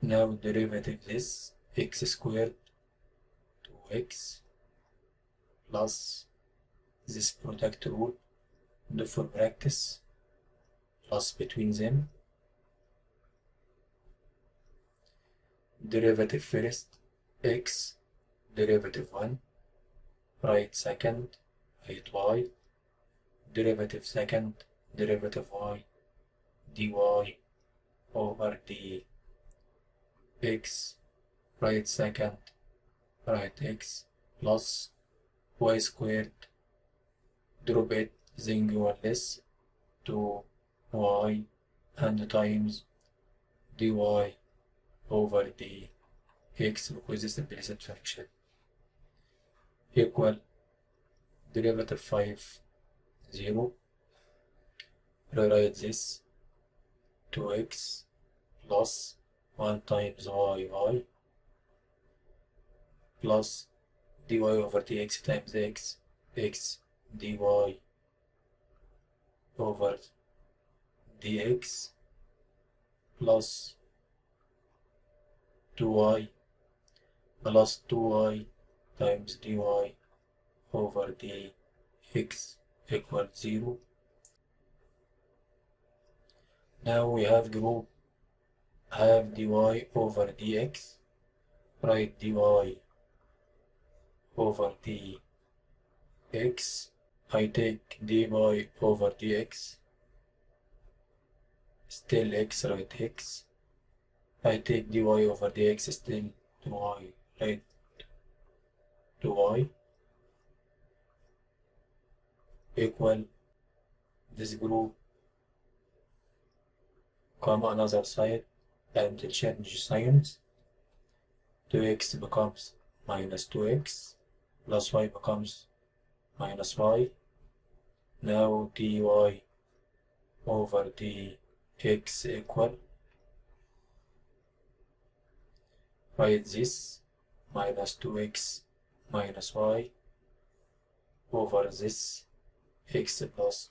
Now derivative this x squared 2x plus this product rule, do for practice, plus between them. Derivative first, x, derivative 1, right second, write y, derivative second, derivative y, dy over dx, right second, right x, plus y squared, drop it, then go less, 2y and times dy over dx, because this is implicit function, equal derivative 5, 0. Rewrite this 2x plus 1 times y plus dy over dx times x dy over dx plus 2y plus 2y times dy over dx equal 0. Now we have group have dy over dx, write dy over dx, I take dy over dx, still x, write x, I take dy over dx, still y, write 2y, equal this group come another side and change signs, 2x becomes minus 2x, plus y becomes minus y. Now dy over dx equal, write this, minus 2x minus y over this x plus